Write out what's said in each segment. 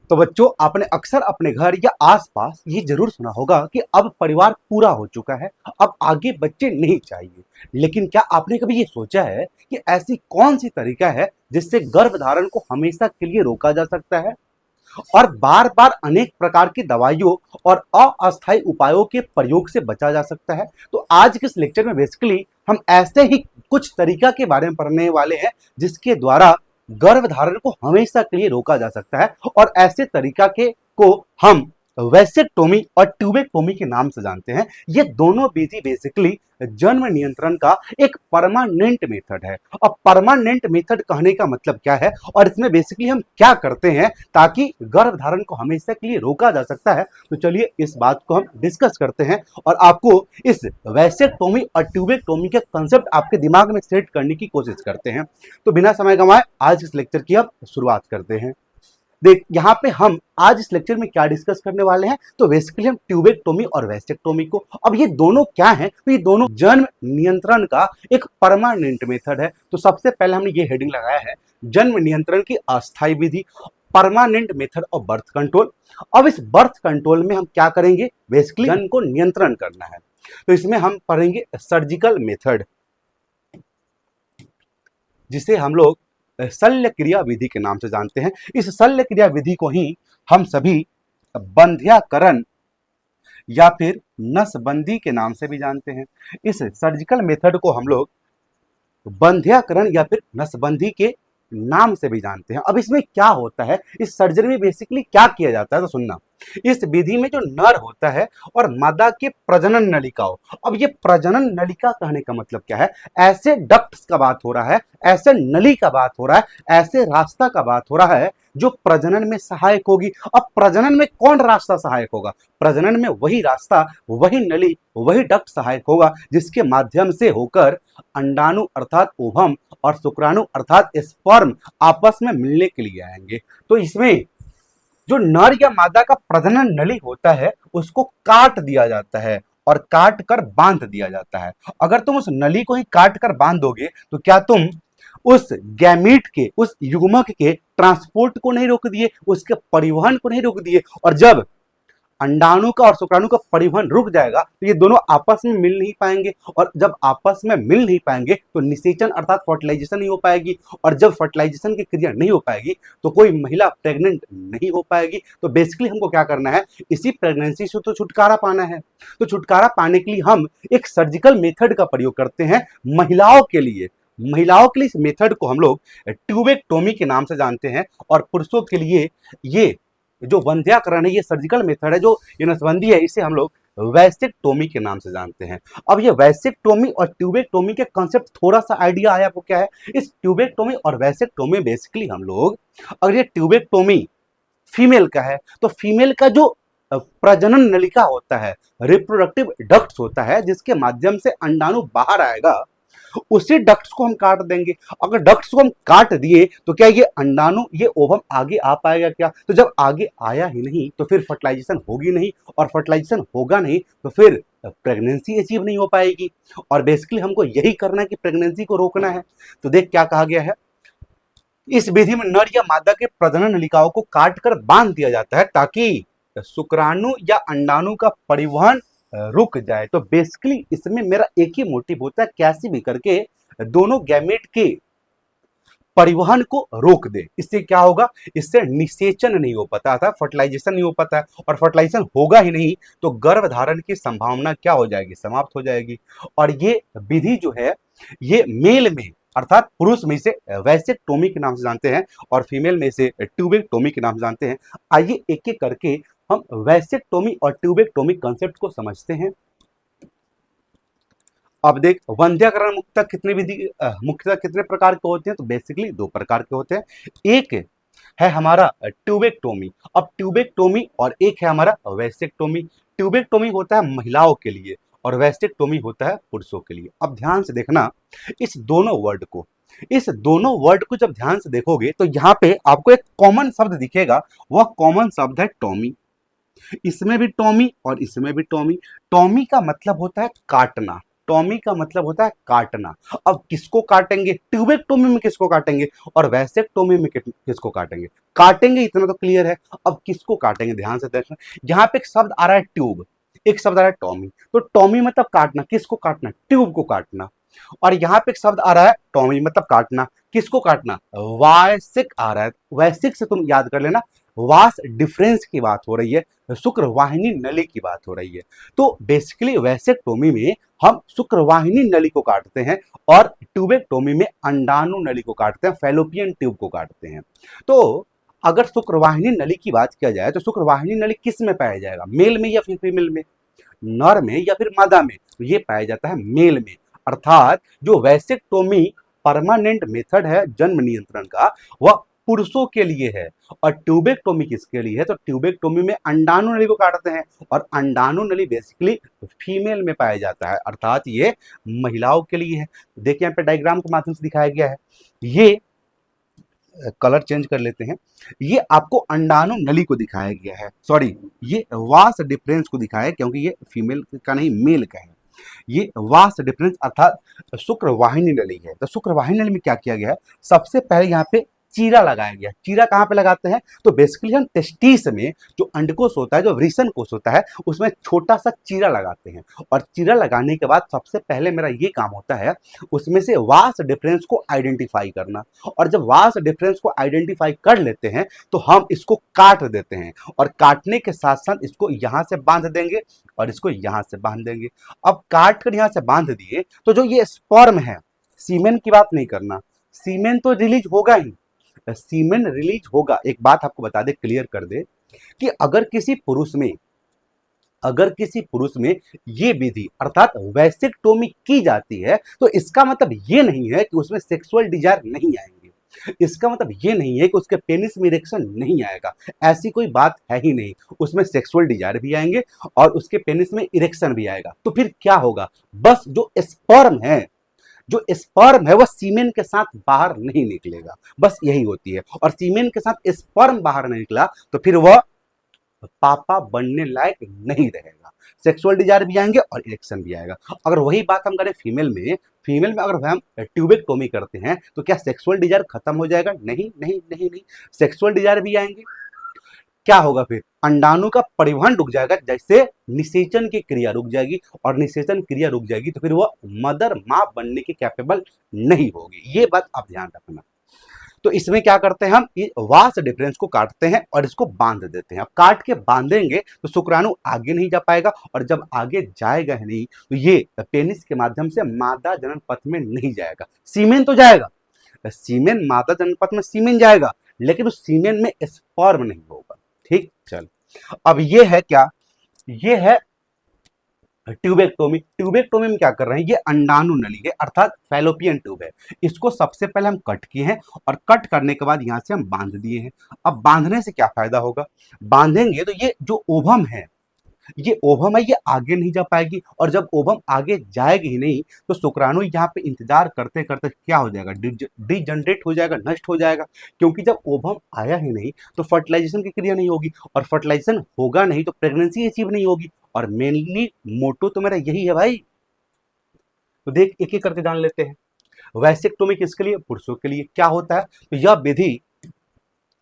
तो बच्चों, आपने अक्सर अपने घर या आसपास ये जरूर सुना होगा कि अब परिवार पूरा हो चुका है, अब आगे बच्चे नहीं चाहिए। लेकिन क्या आपने कभी ये सोचा है कि ऐसी कौन सी तरीका है जिससे गर्भधारण को हमेशा के लिए रोका जा सकता है और बार बार अनेक प्रकार की दवाइयों और अस्थायी उपायों के प्रयोग से बचा जा सकता है? तो आज के इस लेक्चर में बेसिकली हम ऐसे ही कुछ तरीका के बारे में पढ़ने वाले हैं जिसके द्वारा गर्भधारण को हमेशा के लिए रोका जा सकता है। और ऐसे तरीका के को हम वैसेक्टोमी और ट्यूबेक्टोमी के नाम से जानते हैं। ये दोनों विधि बेसिकली जन्म नियंत्रण का एक परमानेंट मेथड है। अब परमानेंट मेथड कहने का मतलब क्या है और इसमें बेसिकली हम क्या करते हैं ताकि गर्भधारण को हमेशा के लिए रोका जा सकता है, तो चलिए इस बात को हम डिस्कस करते हैं और आपको इस वैसेक्टोमी और ट्यूबेक्टोमी के कंसेप्ट आपके दिमाग में सेट करने की कोशिश करते हैं। तो बिना समय गंवाए आज इस लेक्चर की अब शुरुआत करते हैं। देख, यहाँ पे हम आज इस लेक्चर में क्या डिस्कस करने वाले हैं, तो बेसिकली हम ट्यूबेक्टोमी और वैसेक्टोमी को, अब ये दोनों क्या है, तो ये दोनों जन्म नियंत्रण का एक परमानेंट मेथड है। तो सबसे पहले हमने ये हेडिंग लगाया है जन्म नियंत्रण की अस्थायी विधि, permanent method of birth control. अब इस बर्थ कंट्रोल में हम क्या करेंगे, बेसिकली जन्म को नियंत्रण करना है। तो इसमें हम पढ़ेंगे सर्जिकल मेथड, जिसे हम लोग शल्य क्रिया विधि के नाम से जानते हैं। इस शल्य क्रिया विधि को ही हम सभी बंध्याकरण या फिर नसबंदी के नाम से भी जानते हैं। इस सर्जिकल मेथड को हम लोग बंध्याकरण या फिर नसबंदी के नाम से भी जानते हैं। अब इसमें क्या होता है, इस सर्जरी में बेसिकली क्या किया जाता है, तो सुनना। इस विधि में जो नर होता है और मादा के प्रजनन नलिकाओं, अब ये प्रजनन नलिका कहने का मतलब क्या है, ऐसे डक्ट्स का बात हो रहा है, ऐसे नली का बात हो रहा है, ऐसे रास्ता का बात हो रहा है जो प्रजनन में सहायक होगी। अब प्रजनन में कौन रास्ता सहायक होगा, प्रजनन में वही रास्ता, वही नली, वही डक्ट सहायक होगा जिसके माध्यम से होकर अंडाणु अर्थात ओवम और शुक्राणु अर्थात स्पर्म आपस में मिलने के लिए आएंगे। तो इसमें जो नर या मादा का प्रजनन नली होता है उसको काट दिया जाता है और काट कर बांध दिया जाता है। अगर तुम उस नली को ही काट कर बांध दोगे तो क्या तुम उस गैमीट के, उस युग्मक के ट्रांसपोर्ट को नहीं रोक दिए, उसके परिवहन को नहीं रोक दिए? और जब अंडाणु का और शुक्राणु का परिवहन रुक जाएगा तो ये दोनों आपस में मिल नहीं पाएंगे, और जब आपस में मिल नहीं पाएंगे तो निषेचन अर्थात फर्टिलाइजेशन नहीं हो पाएगी, और जब फर्टिलाइजेशन की क्रिया नहीं हो पाएगी तो कोई महिला प्रेग्नेंट नहीं हो पाएगी। तो बेसिकली हमको क्या करना है, इसी प्रेगनेंसी से तो छुटकारा पाना है। तो छुटकारा पाने के लिए हम एक सर्जिकल मेथड का प्रयोग करते हैं महिलाओं के लिए। महिलाओं के लिए इस मेथड को हम लोग ट्यूबेक्टोमी के नाम से जानते हैं, और पुरुषों के लिए ये जो वंध्याकरण है, ये सर्जिकल मेथड है, जो ये नसबंदी है, इसे हम लोग वैसेक्टोमी के नाम से जानते हैं। अब ये वैसेक्टोमी और ट्यूबेक्टोमी के कॉन्सेप्ट थोड़ा सा आइडिया आया आपको क्या है? इस ट्यूबेक्टोमी और वैसेक्टोमी बेसिकली हम लोग, अगर ये ट्यूबेक्टोमी फीमेल का है तो फीमेल का जो प्रजनन नलिका होता है, रिप्रोडक्टिव डक्ट्स होता है, जिसके माध्यम से अंडाणु बाहर आएगा, उसी डक्ट्स को हम काट देंगे। अगर डक्ट्स को हम काट दिए तो क्या ये अंडाणु, ये ओवम आगे आ पाएगा क्या? तो जब आगे आया ही नहीं तो फिर फर्टिलाइजेशन होगी नहीं, और फर्टिलाइजेशन होगा नहीं तो फिर प्रेगनेंसी अचीव नहीं हो पाएगी। और बेसिकली हमको यही करना है कि प्रेगनेंसी को रोकना है। तो देख क्या कहा गया है, इस विधि में नर या मादा के प्रजनन नलिकाओं को काट कर बांध दिया जाता है ताकि शुक्राणु या अंडाणु का परिवहन रुक जाए। तो बेसिकली इसमें मेरा एक ही मोटिव होता है, कैसे भी करके दोनों गैमेट के परिवहन को रोक दे। इससे क्या होगा, इससे निषेचन नहीं हो पाता था, फर्टिलाइजेशन नहीं हो पाता है, और फर्टिलाइजेशन होगा ही नहीं तो गर्भधारण की संभावना क्या हो जाएगी, समाप्त हो जाएगी। और ये विधि जो है ये मेल में अर्थात पुरुष में से वैसेक्टोमी के नाम से जानते हैं और फीमेल में से ट्यूबेक्टोमी के नाम से जानते हैं। आइए एक एक करके हम वैसेक्टोमी और ट्यूबेक्टोमी कॉन्सेप्ट को समझते हैं। अब देख, वंध्याकरण मुख्यतः कितने प्रकार के होते हैं, तो बेसिकली दो प्रकार के होते हैं। एक है हमारा ट्यूबेक्टोमी, अब ट्यूबेक्टोमी, और एक है हमारा वैसेक्टोमी। ट्यूबेक्टोमी होता है महिलाओं के लिए और वैसेक्टोमी होता है पुरुषों के लिए। अब ध्यान से देखना इस दोनों वर्ड को जब ध्यान से देखोगे तो यहाँ पे आपको एक कॉमन शब्द दिखेगा, वह कॉमन शब्द है टॉमी। इसमें भी टॉमी और इसमें भी टॉमी। टॉमी का मतलब होता है काटना, टॉमी का मतलब होता है काटना। अब किसको काटेंगे, ट्यूबेक्टोमी में किसको काटेंगे और वैसेक्टोमी में किसको काटेंगे, काटेंगे इतना तो क्लियर है। अब किसको काटेंगे, ध्यान से देखना, यहाँ पे एक शब्द आ रहा है ट्यूब, एक शब्द आ रहा है टॉमी, तो टॉमी मतलब काटना, किसको काटना, ट्यूब को काटना। और यहाँ पे एक शब्द आ रहा है टॉमी मतलब काटना, किसको काटना, वायसिक आ रहा है, वैसिक से तुम याद कर लेना, वास डिफरेंस की बात हो रही है, शुक्रवाहिनी नली की बात हो रही है। तो बेसिकली वैसेक्टोमी में हम शुक्रवाहिनी नली को काटते हैं और ट्यूबेक्टोमी में अंडाणु नली को काटते हैं, फैलोपियन ट्यूब को काटते हैं। तो अगर शुक्रवाहिनी नली की बात किया जाए तो शुक्रवाहिनी नली किस में पाया जाएगा, मेल में या फिर फीमेल में, नर में या फिर मादा में, तो ये पाया जाता है मेल में। अर्थात जो वैसेक्टोमी परमानेंट मेथड है जन्म नियंत्रण का, वह पुरुषों के लिए है, और ट्यूबेक्टोमी किसके लिए है, तो ट्यूबेक्टोमी में अंडाणु नली को काटते हैं, और अंडाणु नली बेसिकली फीमेल में पाया जाता है, अर्थात ये महिलाओं के लिए है। देखिए यहाँ पे डायग्राम के माध्यम से दिखाया गया है, ये कलर चेंज कर लेते हैं, ये आपको अंडाणु नली को दिखाया गया है, सॉरी ये वास डिफरेंस को दिखाया है क्योंकि ये फीमेल का नहीं मेल का है, ये वास डिफरेंस अर्थात शुक्रवाहिनी नली है। तो शुक्रवाहिनी नली में क्या किया गया है, सबसे पहले यहाँ पे चीरा लगाया गया। चीरा कहाँ पे लगाते हैं, तो बेसिकली हम टेस्टिस में जो अंडकोश होता है, जो वृषण कोश होता है, उसमें छोटा सा चीरा लगाते हैं, और चीरा लगाने के बाद सबसे पहले मेरा ये काम होता है उसमें से वास डिफरेंस को आइडेंटिफाई करना, और जब वास डिफरेंस को आइडेंटिफाई कर लेते हैं तो हम इसको काट देते हैं, और काटने के साथ साथ इसको यहाँ से बांध देंगे और इसको यहाँ से बांध देंगे। अब काट कर यहाँ से बांध दिए तो जो ये स्पर्म है, सीमेन की बात नहीं करना, सीमेन तो रिलीज होगा ही, सीमेन रिलीज होगा। एक बात आपको बता दे, क्लियर कर दे कि अगर किसी पुरुष में ये विधि अर्थात वैसेक्टोमी की जाती है तो इसका मतलब ये नहीं है कि उसमें सेक्सुअल डिजायर नहीं आएंगे, इसका मतलब ये नहीं है कि उसके पेनिस में इरेक्शन नहीं आएगा, ऐसी कोई बात है ही नहीं, उसमें सेक्सुअल डिजायर भी आएंगे और उसके पेनिस में इरेक्शन भी आएगा। तो फिर क्या होगा, बस जो स्पर्म है वह सीमेन के साथ बाहर नहीं निकलेगा, बस यही होती है। और सीमेन के साथ स्पर्म बाहर नहीं निकला तो फिर वह पापा बनने लायक नहीं रहेगा, सेक्सुअल डिजायर भी आएंगे और इरेक्शन भी आएगा। अगर वही बात हम करें फीमेल में अगर हम ट्यूबेक्टोमी करते हैं तो क्या सेक्सुअल डिजायर खत्म हो जाएगा, नहीं नहीं नहीं नहीं, सेक्सुअल डिजायर भी आएंगे। क्या होगा फिर, अंडाणु का परिवहन रुक जाएगा, जैसे निषेचन की क्रिया रुक जाएगी, और निषेचन क्रिया रुक जाएगी तो फिर वह मदर मां बनने के कैपेबल नहीं होगी, ये बात आप ध्यान रखना। तो इसमें क्या करते हैं, हम वास डिफरेंस को काटते हैं और इसको बांध देते हैं। अब काट के बांधेंगे तो शुक्राणु आगे नहीं जा पाएगा, और जब आगे जाएगा ही नहीं तो ये पेनिस के माध्यम से मादा जनन पथ में नहीं जाएगा, सीमेन तो जाएगा, सीमेन मादा जनन पथ में सीमेन जाएगा, लेकिन उस सीमेन में स्पर्म नहीं होगा। ठीक, चल अब ये है क्या, ये है ट्यूबेक्टोमी में क्या कर रहे हैं, ये अंडाणु नली है अर्थात फैलोपियन ट्यूब है, इसको सबसे पहले हम कट किए हैं, और कट करने के बाद यहां से हम बांध दिए हैं। अब बांधने से क्या फायदा होगा, बांधेंगे तो ये जो ओवम है, ये आगे नहीं जा पाएगी, और जब ओवम आगे जाएगी ही नहीं तो शुक्राणु यहाँ पे इंतजार करते करते क्या हो जाएगा, डिजनरेट हो जाएगा, नष्ट हो जाएगा, क्योंकि जब ओवम आया ही नहीं तो फर्टिलाइजेशन की क्रिया नहीं होगी, और फर्टिलाइजेशन होगा नहीं तो प्रेगनेंसी अचीव नहीं होगी, और मेनली मोटो तो मेरा यही है भाई। तो देख एक एक करके जान लेते हैं, वैसेक्टोमी किसके लिए, पुरुषों के लिए। क्या होता है, तो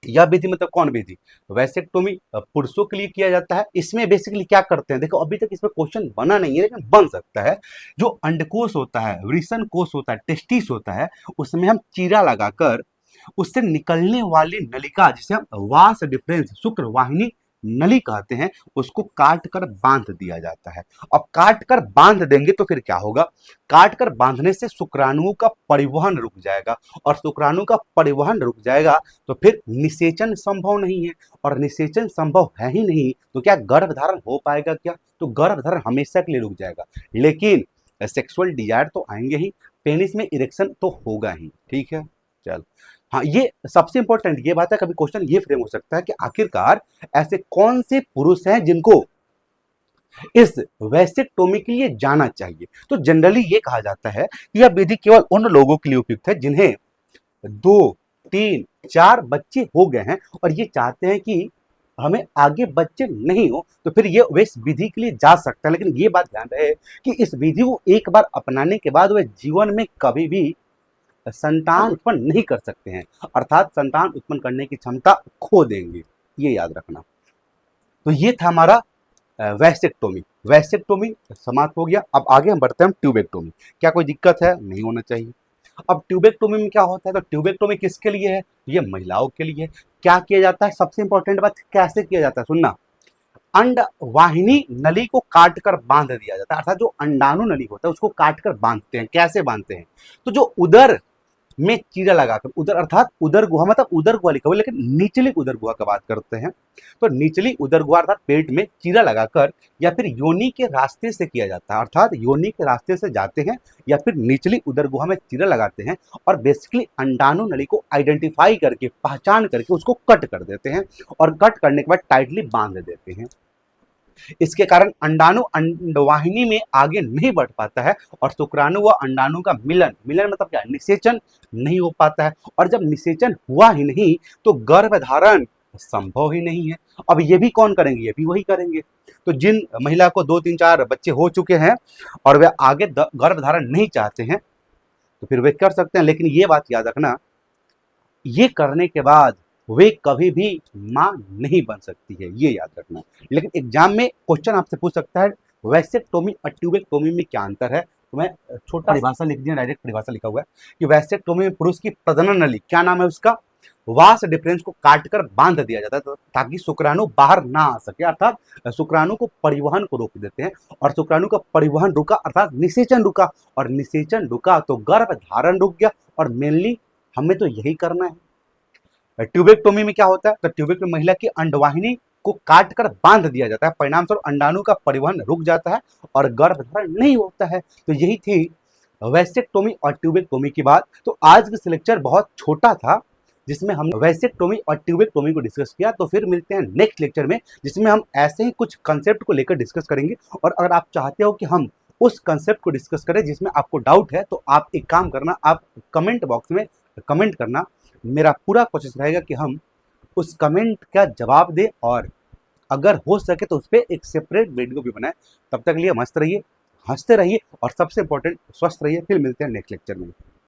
यह विधि मतलब कौन विधि, वैसेक्टोमी पुरुषों के लिए किया जाता है। इसमें बेसिकली क्या करते हैं, देखो अभी तक इसमें क्वेश्चन बना नहीं है लेकिन बन सकता है। जो अंडकोश होता है, वृषण कोश होता है, टेस्टिस होता है, उसमें हम चीरा लगाकर उससे निकलने वाली नलिका जिसे हम वास डिफरेंस शुक्रवाहिनी नली कहते हैं, उसको काट कर बांध दिया जाता है। अब काट कर बांध देंगे तो फिर क्या होगा, काट कर बांधने से शुक्राणुओं का परिवहन रुक जाएगा, और शुक्राणु का परिवहन रुक जाएगा तो फिर निषेचन संभव नहीं है, और निषेचन संभव है ही नहीं तो क्या गर्भधारण हो पाएगा क्या, तो गर्भधारण हमेशा के लिए रुक जाएगा, लेकिन सेक्सुअल डिजायर तो आएंगे ही, पेनिस में इरेक्शन तो होगा ही। ठीक है, चल हाँ, ये सबसे इंपॉर्टेंट ये बात है, कभी क्वेश्चन ये फ्रेम हो सकता है कि आखिरकार ऐसे कौन से पुरुष हैं जिनको इस वैसेक्टोमी के लिए जाना चाहिए। तो जनरली ये कहा जाता है कि यह विधि केवल उन लोगों के लिए उपयुक्त है जिन्हें 2, 3, 4 बच्चे हो गए हैं और ये चाहते हैं कि हमें आगे बच्चे नहीं हो तो फिर ये वे इस विधि के लिए जा सकता है, लेकिन ये बात ध्यान रहे कि इस विधि को एक बार अपनाने के बाद वे जीवन में कभी भी संतान उत्पन्न नहीं कर सकते हैं, अर्थात संतान उत्पन्न करने की क्षमता खो देंगे, ये याद रखना। तो ये था हमारा वैसेक्टोमी। वैसेक्टोमी समाप्त हो गया। अब आगे हम बढ़ते हैं ट्यूबेक्टोमी। क्या कोई दिक्कत है? नहीं होना चाहिए। अब ट्यूबेक्टोमी में क्या होता है? तो ट्यूबेक्टोमी किसके लिए है? ये महिलाओं के लिए है। क्या किया जाता है? सबसे इंपॉर्टेंट बात, कैसे किया जाता है सुनना। अंडवाहिनी नली को काटकर बांध दिया जाता है, अर्थात जो अंडाणु नली होता है उसको काटकर बांधते हैं। कैसे बांधते हैं? तो जो उदर में चीरा लगाकर, उदर अर्थात उदर गुहा, मतलब उदर गुहा लिखा हुआ लेकिन निचली उदर गुहा का बात करते हैं, तो निचली उदर गुहा अर्थात पेट में चीरा लगाकर या फिर योनि के रास्ते से किया जाता है, अर्थात योनि के रास्ते से जाते हैं या फिर निचली उदर गुहा में चीरा लगाते हैं और बेसिकली अंडाणु नली को आइडेंटिफाई करके, पहचान करके उसको कट कर देते हैं और कट करने के बाद टाइटली बांध देते हैं। इसके कारण अंडाणु अंडवाहिनी में आगे नहीं बढ़ पाता है और शुक्राणु व अंडाणु का मिलन, मिलन मतलब क्या? निषेचन नहीं हो पाता है, और जब निषेचन हुआ ही नहीं तो गर्भधारण संभव ही नहीं है। अब ये भी कौन करेंगे? ये भी वही करेंगे। तो जिन महिला को 2 3 4 बच्चे हो चुके हैं और वे आगे गर्भधारण नहीं चाहते हैं तो फिर वे कर सकते हैं, लेकिन ये बात याद रखना, ये करने के बाद वे कभी भी मां नहीं बन सकती है, ये याद रखना। लेकिन एग्जाम में क्वेश्चन आपसे पूछ सकता है वैसेक्टोमी और ट्यूबेक्टोमी में क्या अंतर है, तो मैं छोटा परिभाषा लिख दिया, डायरेक्ट परिभाषा लिखा हुआ है कि वैसेक्टोमी में पुरुष की प्रजनन नली, क्या नाम है उसका? वास डिफरेंस को काटकर बांध दिया जाता है ताकि शुक्राणु बाहर ना आ सके, अर्थात शुक्राणु को परिवहन को रोक देते हैं, और शुक्राणु का परिवहन रुका अर्थात निषेचन रुका, और निषेचन रुका तो गर्भधारण रुक गया, और मेनली हमें तो यही करना है। ट्यूबेक्टोमी में क्या होता है? तो ट्यूबेक्टोमी महिला की अंडवाहिनी को काट कर बांध दिया जाता है, परिणाम स्वरूप अंडाणु का परिवहन रुक जाता है और गर्भधारण नहीं होता है। तो यही थी वैसेक्टोमी और ट्यूबेक्टोमी की बात। तो आज का लेक्चर बहुत छोटा था जिसमें हम वैसेक्टोमी और ट्यूबेक्टोमी को डिस्कस किया। तो फिर मिलते हैं नेक्स्ट लेक्चर में जिसमें हम ऐसे ही कुछ कंसेप्ट को लेकर डिस्कस करेंगे, और अगर आप चाहते हो कि हम उस कंसेप्ट को डिस्कस करें जिसमें आपको डाउट है तो आप एक काम करना, आप कमेंट बॉक्स में कमेंट करना। मेरा पूरा कोशिश रहेगा कि हम उस कमेंट का जवाब दें और अगर हो सके तो उस पर एक सेपरेट वीडियो भी बनाएं। तब तक लिए मस्त रहिए, हंसते रहिए और सबसे इंपॉर्टेंट स्वस्थ रहिए। फिर मिलते हैं नेक्स्ट लेक्चर में।